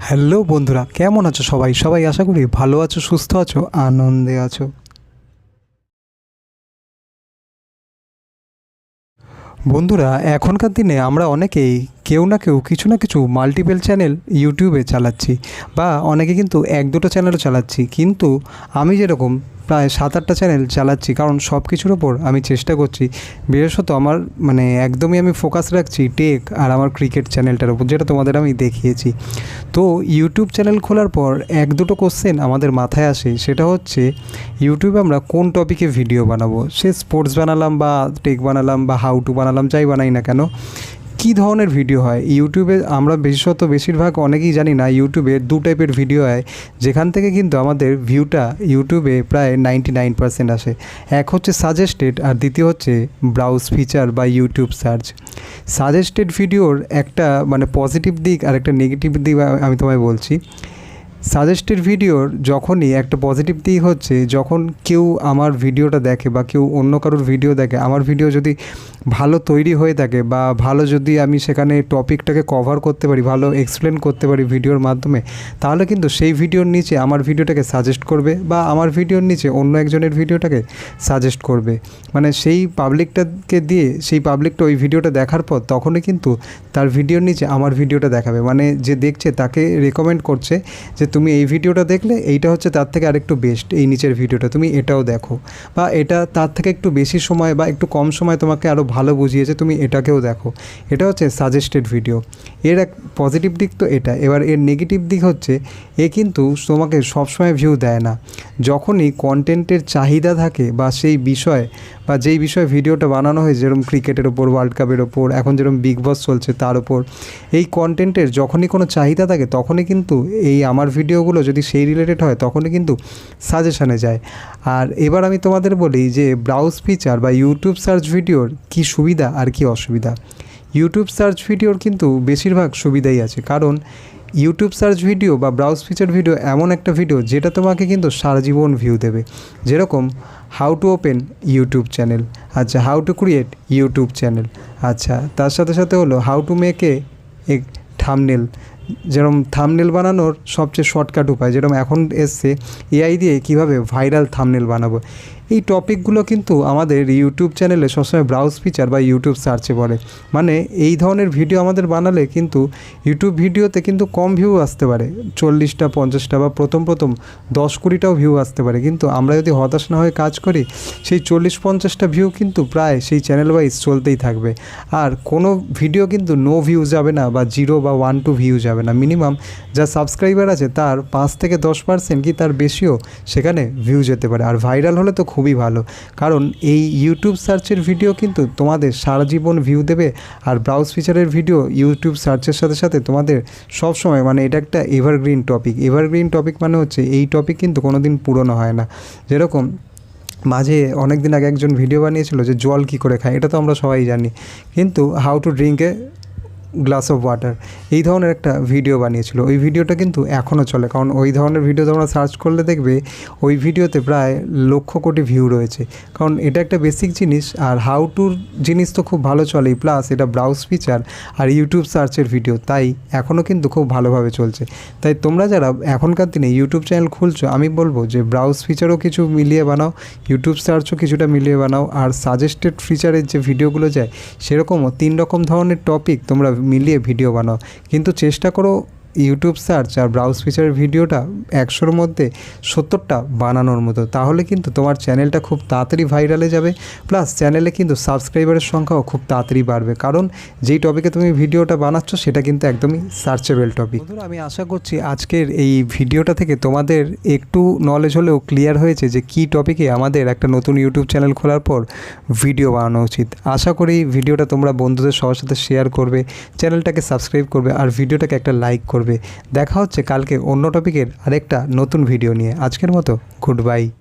Hello বন্ধুরা, কেমন আছো সবাই? আশা করি ভালো আছো, সুস্থ আছো, আনন্দে আছো। বন্ধুরা, এখনকার দিনে আমরা অনেকেই কেউ না কেউ কিছু না কিছু মাল্টিপল চ্যানেল ইউটিউবে চালাচ্ছি, বা অনেকে কিন্তু এক দুটো চ্যানেলও চালাচ্ছি। কিন্তু আমি যেরকম প্রায় 7-8টা চ্যানেল চালাচ্ছি, কারণ সব কিছুর ওপর আমি চেষ্টা করছি। বিশেষত আমার একদমই আমি ফোকাস রাখছি টেক আর আমার ক্রিকেট চ্যানেলটার ওপর, যেটা তোমাদের আমি দেখিয়েছি। তো ইউটিউব চ্যানেল খোলার পর এক দুটো কোশ্চেন আমাদের মাথায় আসে, সেটা হচ্ছে ইউটিউবে আমরা কোন টপিকে ভিডিও বানাবো। সে স্পোর্টস বানালাম বা টেক বানালাম বা হাউ টু বানালাম, যাই বানাই না কেন, কী ধরনের ভিডিও হয় ইউটিউবে। আমরা বেশিরভাগ অনেকেই জানি না ইউটিউবে দু টাইপের ভিডিও হয়, যেখান থেকে কিন্তু আমাদের ভিউটা ইউটিউবে প্রায় 99% আসে। এক হচ্ছে সাজেস্টেড, আর দ্বিতীয় হচ্ছে ব্রাউজ ফিচার বা ইউটিউব সার্চ। সাজেস্টেড ভিডিওর একটা পজিটিভ দিক আর একটা নেগেটিভ দিক আমি তোমায় বলছি। সাজেস্টেড ভিডিওর যখনই একটা পজিটিভ দিক হচ্ছে, যখন কেউ আমার ভিডিওটা দেখে বা কেউ অন্য কারোর ভিডিও দেখে, আমার ভিডিও যদি ভালো তৈরি হয়ে থাকে বা ভালো যদি আমি সেখানে টপিকটাকে কভার করতে পারি, ভালো এক্সপ্লেন করতে পারি ভিডিওর মাধ্যমে, তাহলে কিন্তু সেই ভিডিওর নিচে আমার ভিডিওটাকে সাজেস্ট করবে, বা আমার ভিডিওর নিচে অন্য একজনের ভিডিওটাকে সাজেস্ট করবে। সেই পাবলিকটাকে দিয়ে, সেই পাবলিকটা ওই ভিডিওটা দেখার পর তখনই কিন্তু তার ভিডিওর নিচে আমার ভিডিওটা দেখাবে। যে দেখছে তাকে রেকমেন্ড করছে যে তুমি এই ভিডিওটা দেখলে এইটা হচ্ছে তার থেকে আরেকটু বেস্ট, এই নিচের ভিডিওটা তুমি এটাও দেখো, বা এটা তার থেকে একটু বেশি সময় বা একটু কম সময় তোমাকে আরও ভালো বুঝিয়েছে, তুমি এটাকেও দেখো। এটা হচ্ছে সাজেস্টেড ভিডিও। এর এক পজিটিভ দিক তো এটা। এবার এর নেগেটিভ দিক হচ্ছে, এ কিন্তু তোমাকে সবসময় ভিউ দেয় না। যখনই কন্টেন্টের চাহিদা থাকে বা সেই বিষয় বা যেই বিষয়ে ভিডিওটা বানানো হয়, যেরকম ক্রিকেটের ওপর, ওয়ার্ল্ড কাপের ওপর, এখন যেরকম বিগ বস চলছে তার ওপর, এই কন্টেন্টের যখনই কোনো চাহিদা থাকে তখনই কিন্তু এই আমার ভিডিওগুলো যদি সেই রিলেটেড হয় তখনই কিন্তু সাজেশানে যায়। আর এবার আমি তোমাদের বলি যে ব্রাউজ ফিচার বা ইউটিউব সার্চ ভিডিওর কী সুবিধা আর কী অসুবিধা। ইউটিউব সার্চ ভিডিওর কিন্তু বেশিরভাগ সুবিধাই আছে, কারণ ইউটিউব সার্চ ভিডিও বা ব্রাউজ ফিচার ভিডিও এমন একটা ভিডিও যেটা তোমাকে কিন্তু সারা জীবন ভিউ দেবে। যেরকম how to open YouTube channel, আচ্ছা, how to create YouTube channel, আচ্ছা, তার সাথে সাথে হলো how to make a thumbnail, যেরকম থাম্বনেল বানানোর সবচেয়ে শর্টকাট উপায়, যেরকম এখন এসছে এআই দিয়ে কীভাবে ভাইরাল থাম্বনেল বানাবো। এই টপিকগুলো কিন্তু আমাদের ইউটিউব চ্যানেলে সবসময় ব্রাউজ ফিচার বা ইউটিউব সার্চে পড়ে। এই ধরনের ভিডিও আমাদের বানালে কিন্তু ইউটিউব ভিডিওতে কিন্তু কম ভিউ আসতে পারে, 40টা 50টা বা প্রথম 10-20টাও ভিউ আসতে পারে। কিন্তু আমরা যদি হতাশ না হয়ে কাজ করি, সেই 40-50টা ভিউ কিন্তু প্রায় সেই চ্যানেল ওয়াইজ চলতেই থাকবে। আর কোনো ভিডিও কিন্তু নো ভিউ যাবে না, বা 0 বা 1-2 ভিউ যাবে না। মিনিমাম যা সাবস্ক্রাইবার আছে তার 5-10% কি তার বেশিও সেখানে ভিউ যেতে পারে। আর ভাইরাল হলে তো খুবই ভালো, কারণ এই ইউটিউব সার্চের ভিডিও কিন্তু তোমাদের সারা জীবন ভিউ দেবে। আর ব্রাউজ ফিচারের ভিডিও ইউটিউব সার্চের সাথে সাথে তোমাদের সব সময় এটা একটা এভারগ্রিন টপিক। এভারগ্রিন টপিক হচ্ছে এই টপিক কিন্তু কোনো দিন পুরনো হয় না। যেরকম মাঝে অনেক দিন আগে একজন ভিডিও বানিয়েছিল যে জল কী করে খায়, এটা তো আমরা সবাই জানি, কিন্তু how to drink a glass of water, এই ধরনের একটা ভিডিও বানিয়েছিল। ওই ভিডিওটা কিন্তু এখনও চলে, কারণ ওই ধরনের ভিডিও তোমরা সার্চ করলে দেখবে ওই ভিডিওতে প্রায় 1,00,000 কোটি ভিউ রয়েছে, কারণ এটা একটা বেসিক জিনিস। আর হাউ টুর জিনিস তো খুব ভালো চলেই, প্লাস এটা ব্রাউজ ফিচার আর ইউটিউব সার্চের ভিডিও, তাই এখনও কিন্তু খুব ভালোভাবে চলছে। তাই তোমরা যারা এখনকার দিনে ইউটিউব চ্যানেল খুলছো, আমি বলবো যে ব্রাউজ ফিচারও কিছু মিলিয়ে বানাও, ইউটিউব সার্চও কিছুটা মিলিয়ে বানাও, আর সাজেস্টেড ফিচারের যে ভিডিওগুলো যায় সেরকমও 3 রকম ধরনের টপিক তোমরা মিলিয়ে ভিডিও বানাও। কিন্তু চেষ্টা করো ইউটিউব সার্চ আর ব্রাউজ ফিচারের ভিডিওটা 100-র মধ্যে 70টা বানানোর মতো, তাহলে কিন্তু তোমার চ্যানেলটা খুব তাড়াতাড়ি ভাইরালে যাবে, প্লাস চ্যানেলে কিন্তু সাবস্ক্রাইবারের সংখ্যাও খুব তাড়াতাড়ি বাড়বে, কারণ যেই টপিকে তুমি ভিডিওটা বানাচ্ছ সেটা কিন্তু একদমই সার্চেবল টপিক। আমি আশা করছি আজকের এই ভিডিওটা থেকে তোমাদের একটু নলেজ হলেও ক্লিয়ার হয়েছে যে কী টপিকে আমাদের একটা নতুন ইউটিউব চ্যানেল খোলার পর ভিডিও বানানো উচিত। আশা করি ভিডিওটা তোমরা বন্ধুদের সবার সাথে শেয়ার করবে, চ্যানেলটাকে সাবস্ক্রাইব করবে, আর ভিডিওটাকে একটা লাইক করবে। দেখা হচ্ছে কালকে অন্য টপিকের আরেকটা নতুন ভিডিও নিয়ে। আজকের মতো গুড বাই।